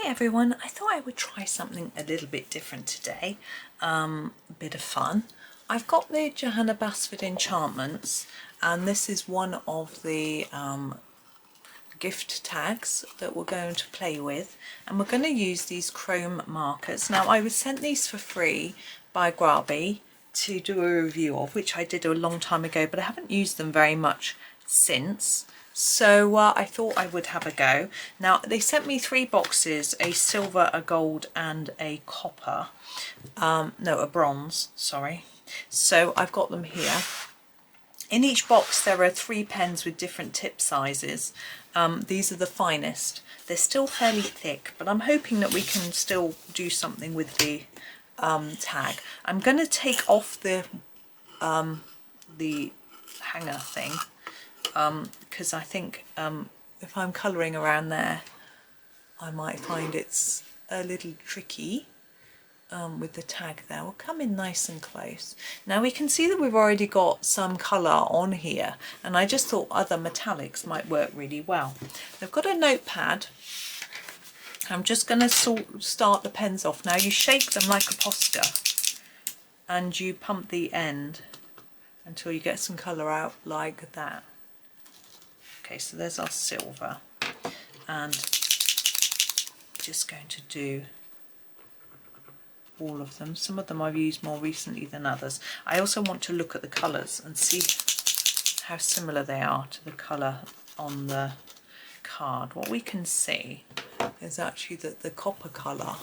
Hi everyone, I thought I would try something a little bit different today, a bit of fun. I've got the Johanna Basford Enchantments, and this is one of the gift tags that we're going to play with, and we're going to use these chrome markers. Now I was sent these for free by Grabi to do a review of, which I did a long time ago, but I haven't used them very much since. So I thought I would have a go. Now they sent me 3 boxes, a silver, a gold and a copper. No, a bronze, sorry. So I've got them here. In each box there are 3 pens with different tip sizes. These are the finest. They're still fairly thick, but I'm hoping that we can still do something with the tag. I'm going to take off the hanger thing, because I think if I'm colouring around there I might find it's a little tricky with the tag there. We'll come in nice and close. Now we can see that we've already got some colour on here, and I just thought other metallics might work really well. I've got a notepad. I'm just going to start the pens off. Now you shake them like a Posca and you pump the end until you get some colour out like that. Okay, so there's our silver, and just going to do all of them. Some of them I've used more recently than others. I also want to look at the colours and see how similar they are to the colour on the card. What we can see is actually that the copper colour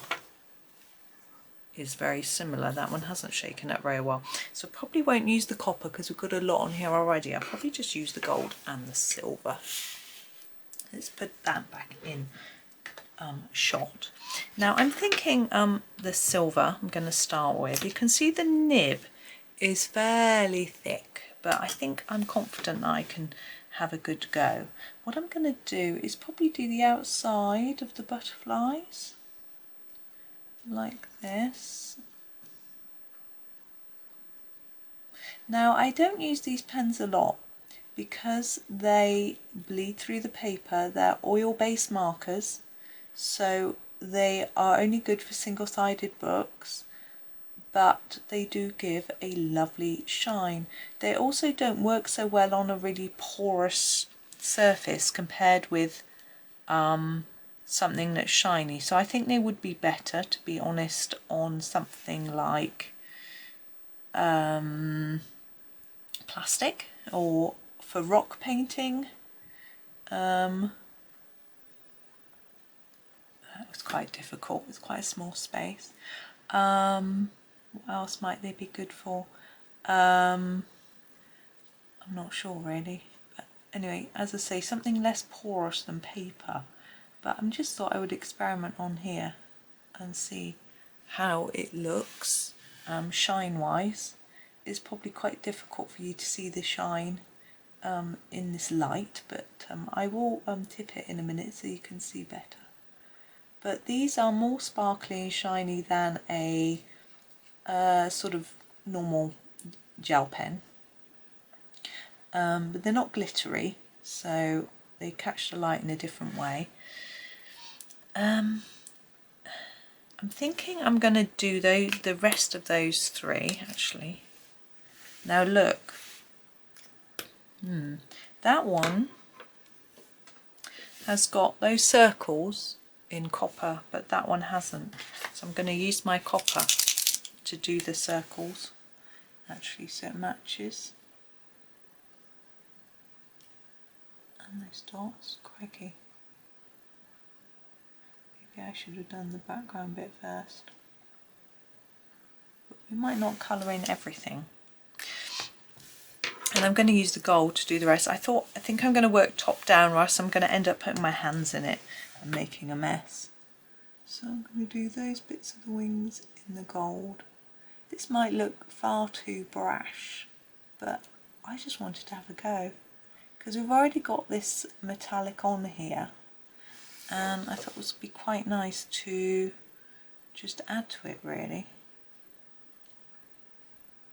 is very similar. That one hasn't shaken up very well, so probably won't use the copper because we've got a lot on here already. I'll probably just use the gold and the silver. Let's put that back in shot. Now I'm thinking the silver I'm going to start with. You can see the nib is fairly thick, but I think I'm confident that I can have a good go. What I'm going to do is probably do the outside of the butterflies like this. Now I don't use these pens a lot because they bleed through the paper. They're oil-based markers, so they are only good for single-sided books, but they do give a lovely shine. They also don't work so well on a really porous surface compared with something that's shiny, so I think they would be better, to be honest, on something like plastic or for rock painting. That was quite difficult, it's quite a small space. What else might they be good for? I'm not sure really, but anyway, as I say, something less porous than paper. But I just thought I would experiment on here and see how it looks. Shine wise, it's probably quite difficult for you to see the shine in this light, but I will tip it in a minute so you can see better. But these are more sparkly and shiny than a sort of normal gel pen, but they're not glittery, so they catch the light in a different way. I'm thinking I'm going to do the rest of those 3 actually. Now look, that one has got those circles in copper, but that one hasn't, so I'm going to use my copper to do the circles actually, so it matches. And those dots, crikey. I should have done the background bit first, but we might not colour in everything. And I'm going to use the gold to do the rest. I think I'm going to work top down, or else I'm going to end up putting my hands in it and making a mess. So I'm going to do those bits of the wings in the gold. This might look far too brash, but I just wanted to have a go because we've already got this metallic on here. And I thought it would be quite nice to just add to it really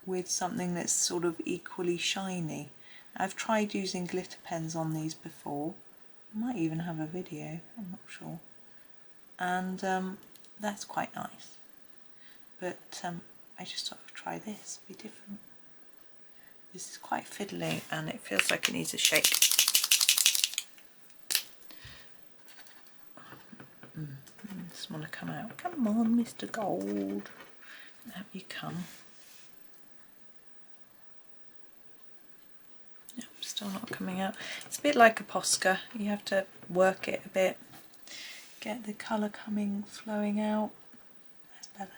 with something that's sort of equally shiny. I've tried using glitter pens on these before. I might even have a video, I'm not sure. and that's quite nice. But I just thought I'd try this, be different. This is quite fiddly and it feels like it needs a shake. Just want to come out. Come on, Mr. Gold. Out you come. Yep, still not coming out. It's a bit like a Posca. You have to work it a bit. Get the colour flowing out. That's better.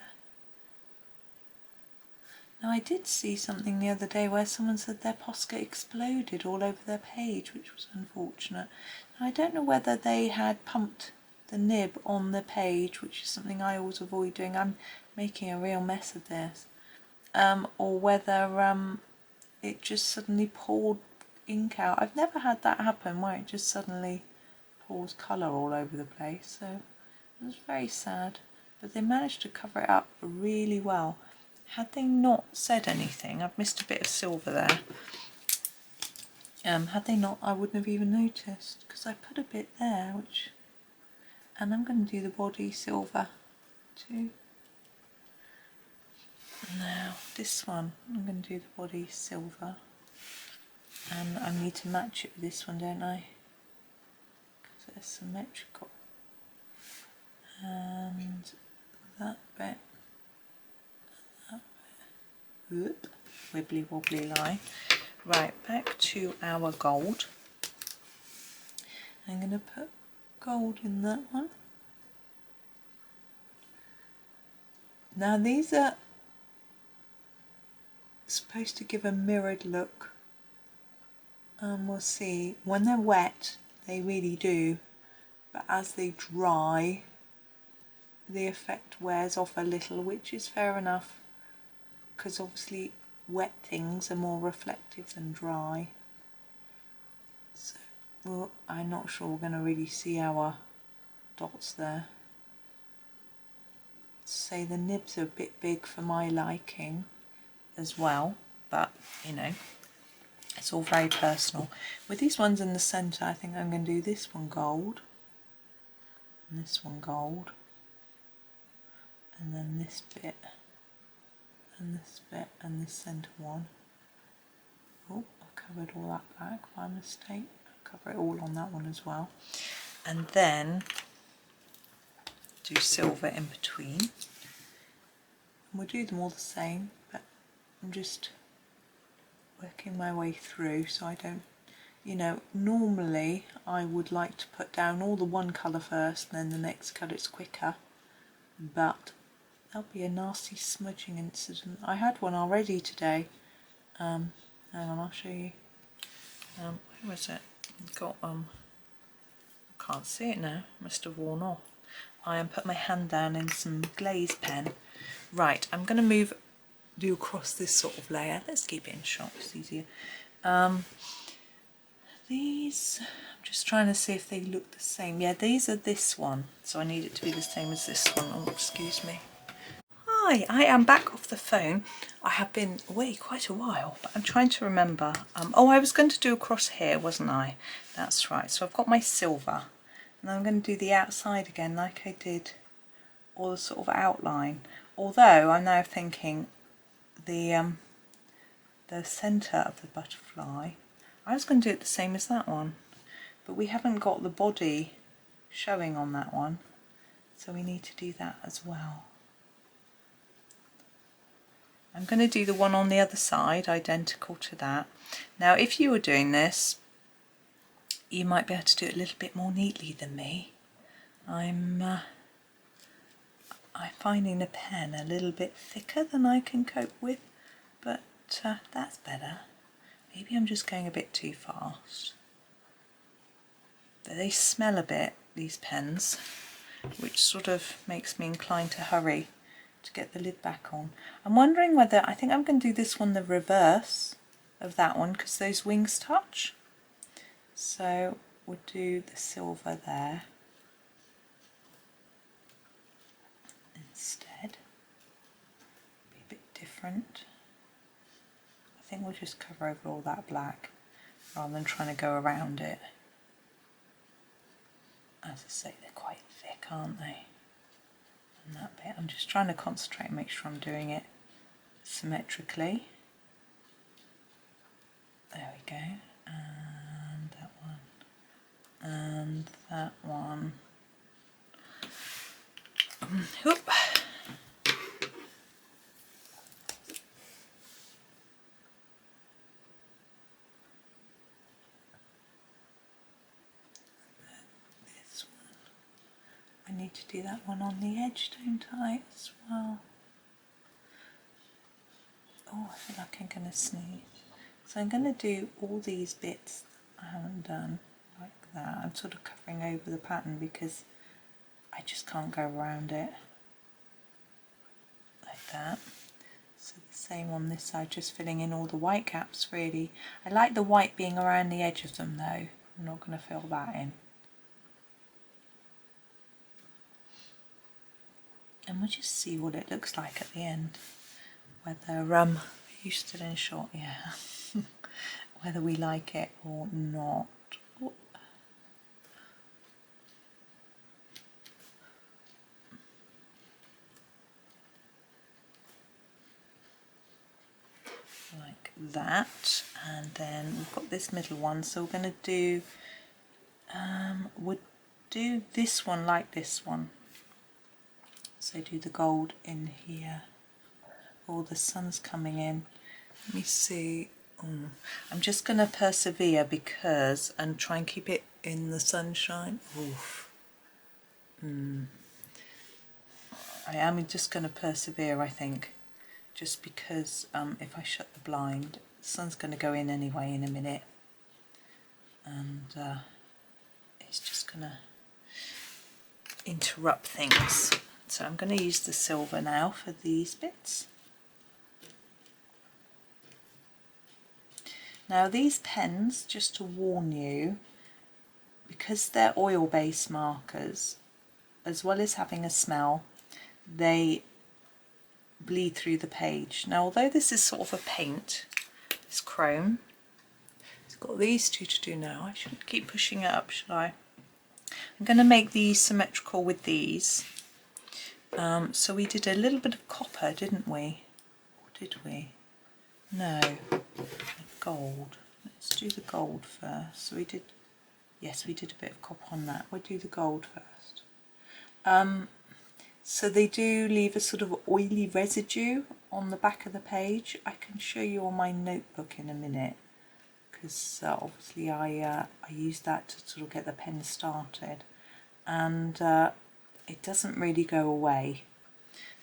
Now I did see something the other day where someone said their Posca exploded all over their page, which was unfortunate. Now, I don't know whether they had pumped the nib on the page, which is something I always avoid doing. I'm making a real mess of this. Or whether it just suddenly poured ink out. I've never had that happen where it just suddenly pours colour all over the place, so it was very sad. But they managed to cover it up really well. Had they not said anything, I've missed a bit of silver there. Had they not, I wouldn't have even noticed, because I put a bit there, which... And I'm going to do the body silver too. Now this one, I'm going to do the body silver. And I need to match it with this one, don't I? Because they're symmetrical. And that bit, and that bit. Whoop, wibbly wobbly line. Right, back to our gold. I'm going to put gold in that one. Now these are supposed to give a mirrored look. We'll see. When they're wet, they really do, but as they dry, the effect wears off a little, which is fair enough, because obviously wet things are more reflective than dry. So, well, I'm not sure we're going to really see our dots there. Say the nibs are a bit big for my liking as well, but you know, it's all very personal. With these ones in the centre, I think I'm going to do this one gold, and this one gold, and then this bit, and this bit, and this centre one. Oh, I covered all that black by mistake. I'll cover it all on that one as well. And then do silver in between. And we'll do them all the same, but I'm just working my way through so I don't, you know, normally I would like to put down all the one colour first and then the next colour is quicker, but that'll be a nasty smudging incident. I had one already today. Hang on, I'll show you. Where was it? Got I can't see it now, must have worn off. I put my hand down in some glaze pen. Right, I'm going to do across this sort of layer. Let's keep it in shot, it's easier. These, I'm just trying to see if they look the same. Yeah, these are this one, so I need it to be the same as this one. Oh, excuse me. Hi, I am back off the phone. I have been away quite a while, but I'm trying to remember. Oh, I was going to do across here, wasn't I? That's right. So I've got my silver, and I'm going to do the outside again like I did, or the sort of outline. Although I'm now thinking the centre of the butterfly, I was going to do it the same as that one, but we haven't got the body showing on that one, so we need to do that as well. I'm going to do the one on the other side, identical to that. Now, if you were doing this, you might be able to do it a little bit more neatly than me. I'm finding the pen a little bit thicker than I can cope with, but that's better. Maybe I'm just going a bit too fast. But they smell a bit, these pens, which sort of makes me inclined to hurry to get the lid back on. I'm wondering whether, I think I'm going to do this one the reverse of that one because those wings touch. So we'll do the silver there instead. Be a bit different. I think we'll just cover over all that black rather than trying to go around it. as I say, they're quite thick, aren't they? And that bit, I'm just trying to concentrate and make sure I'm doing it symmetrically. There we go, and that one, and that one. Whoop. This one. I need to do that one on the edge, don't I, as well? Oh, I feel like I'm going to sneeze. So I'm going to do all these bits I haven't done like that. I'm sort of covering over the pattern because I just can't go around it like that. So the same on this side, just filling in all the white gaps really. I like the white being around the edge of them though. I'm not going to fill that in. And we'll just see what it looks like at the end. Whether, are you still in shot? Yeah. Whether we like it or not. Ooh. Like that, and then we've got this middle one, so we're going to do we'll do this one like this one, so do the gold in here. Oh, the sun's coming in. Let me see. I'm just going to persevere because and try and keep it in the sunshine. Oof. I am just going to persevere, I think, just because if I shut the blind, the sun's going to go in anyway in a minute, and it's just going to interrupt things. So I'm going to use the silver now for these bits. Now these pens, just to warn you, because they're oil-based markers, as well as having a smell, they bleed through the page. Now although this is sort of a paint, it's chrome, it's got these two to do now. I shouldn't keep pushing it up, should I? I'm going to make these symmetrical with these. So we did a little bit of copper, didn't we? Or did we? No, gold. Let's do the gold first. So we did, yes, we did a bit of copper on that. We'll do the gold first. So they do leave a sort of oily residue on the back of the page. I can show you on my notebook in a minute, because obviously I use that to sort of get the pen started, and it doesn't really go away.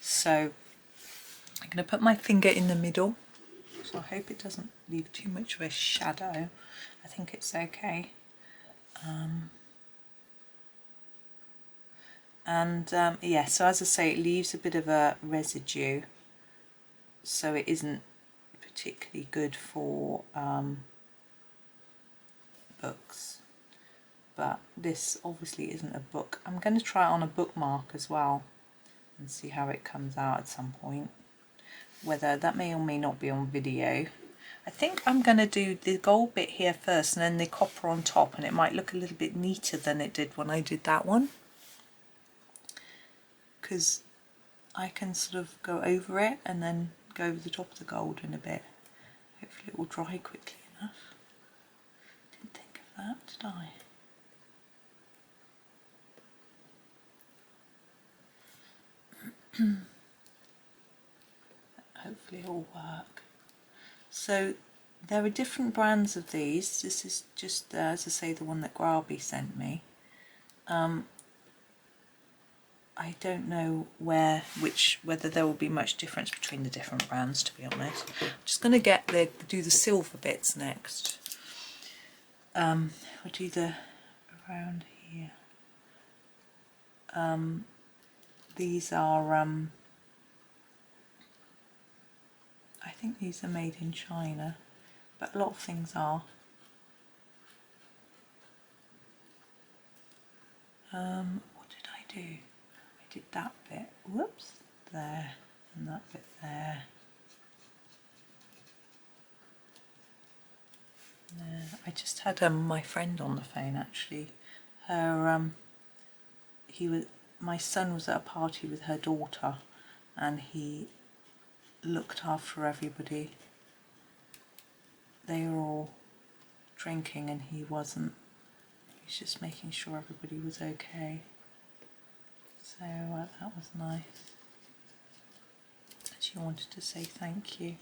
So I'm going to put my finger in the middle, so I hope it doesn't leave too much of a shadow. I think it's okay. Yeah, so as I say, it leaves a bit of a residue, so it isn't particularly good for books. But this obviously isn't a book. I'm going to try it on a bookmark as well and see how it comes out at some point. Whether that may or may not be on video. I think I'm going to do the gold bit here first and then the copper on top, and it might look a little bit neater than it did when I did that one, because I can sort of go over it and then go over the top of the gold in a bit. Hopefully it will dry quickly enough. Didn't think of that, did I? Hopefully it will work. So there are different brands of these. This is just, as I say, the one that Graby sent me. I don't know whether there will be much difference between the different brands, to be honest. I'm just going to do the silver bits next. We'll do the around here. These are I think these are made in China, but a lot of things are. What did I do? I did that bit, whoops, there, and that bit there. I just had my friend on the phone actually. Her my son was at a party with her daughter and he looked after everybody. They were all drinking and he wasn't. He was just making sure everybody was okay. So that was nice. She wanted to say thank you.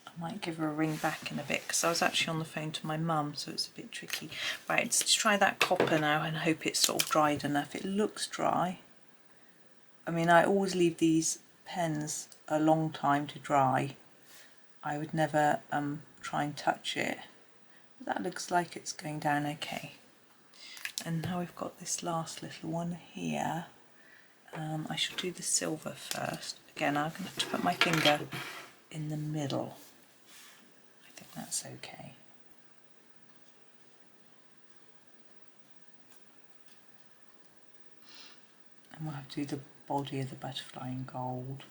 I might give her a ring back in a bit because I was actually on the phone to my mum, so it's a bit tricky. Right, let's try that copper now and hope it's sort of dried enough. It looks dry. I mean, I always leave these pens a long time to dry. I would never try and touch it. But that looks like it's going down okay. And now we've got this last little one here. I should do the silver first. Again, I'm going to have to put my finger in the middle. I think that's okay. And we'll have to do the body of the butterfly in gold.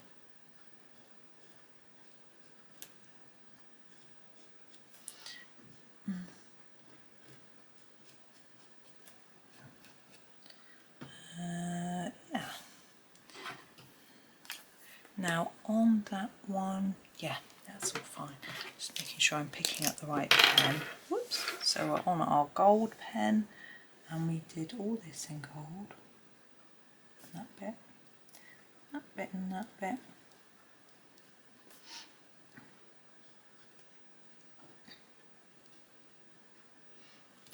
Yeah. Now on that one, yeah, that's all fine. Just making sure I'm picking up the right pen. Whoops. So we're on our gold pen and we did all this in gold. That bit and that bit.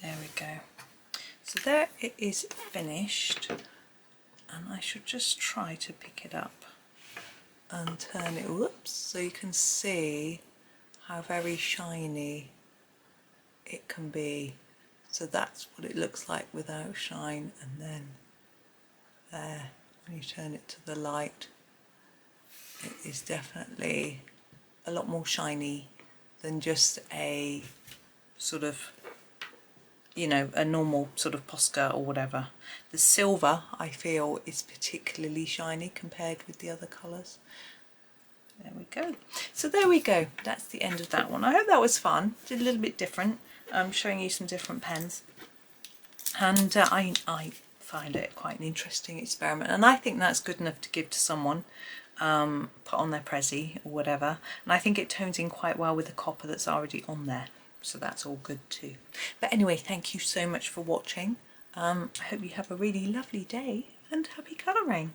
There we go. So there it is finished, and I should just try to pick it up and turn it, whoops, so you can see how very shiny it can be. So that's what it looks like without shine, and then there, when you turn it to the light, it is definitely a lot more shiny than just a sort of, you know, a normal sort of Posca or whatever. The silver, I feel, is particularly shiny compared with the other colours. There we go. So there we go. That's the end of that one. I hope that was fun. Did a little bit different. Showing you some different pens. And I find it quite an interesting experiment. And I think that's good enough to give to someone, put on their Prezi or whatever. And I think it tones in quite well with the copper that's already on there. So that's all good too. But anyway, thank you so much for watching. I hope you have a really lovely day and happy colouring.